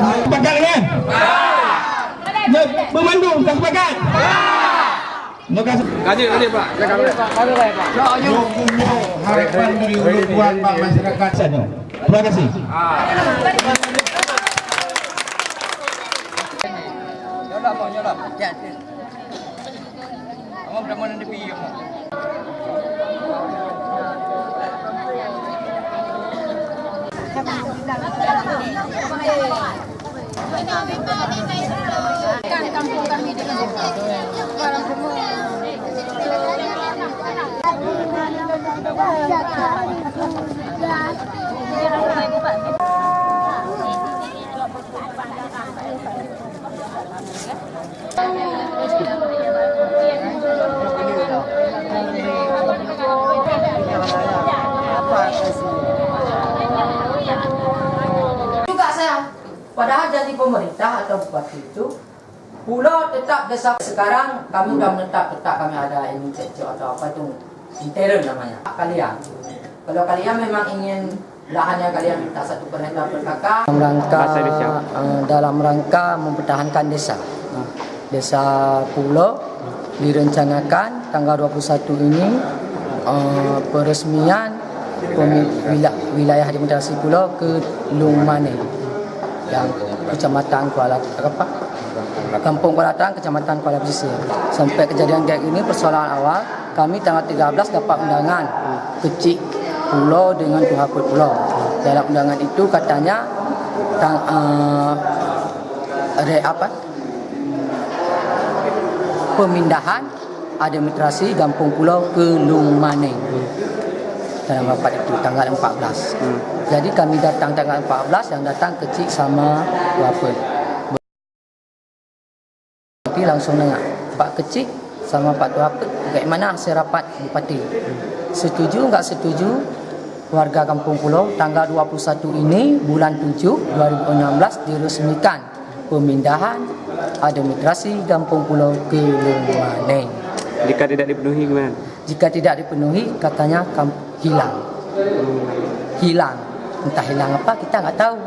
Sepakat kan? Memandu tak sepakat? Terima kasih. Kaji Pak. Harapan dari Hulu buat Pak masyarakat sana. Terima kasih. Nyolap. Kamu berapa nanti piye mo? Kan kampung kami dengan barang semua. Juga saya, padahal jadi pemerintah atau bupati itu, pulau tetap desa. Sekarang kami sudah menetap kami ada ini cek atau apa itu interim namanya. Kalian, kalau kalian memang ingin lahannya kalian minta 1 per hektar per kakak dalam rangka mempertahankan desa pulau direncanakan tanggal 21 ini peresmian wilayah administrasi pulau ke Lumane yang kecamatan Kampung Kuala Tang, kecamatan Kuala Pesisir. Sampai kejadian kayak ini persoalan awal kami tanggal 13 dapat undangan kecil pulau dengan Tuhaput pulau. Dalam undangan itu katanya pemindahan administrasi Kampung Pulau ke Lumane. Dalam rapat itu tanggal 14. Jadi kami datang tanggal 14, yang datang kecil sama Tuhaput. Bupati langsung dengar Pak Kecik sama Pak Tuhaput bagaimana hasil rapat Bupati. Setuju enggak setuju warga Kampung Pulau tanggal 21 ini bulan 7 2016 diresmikan pemindahan administrasi Kampung Pulau ke Lumane. Jika tidak dipenuhi gimana? Jika tidak dipenuhi katanya hilang. Hilang. Entah hilang apa kita enggak tahu.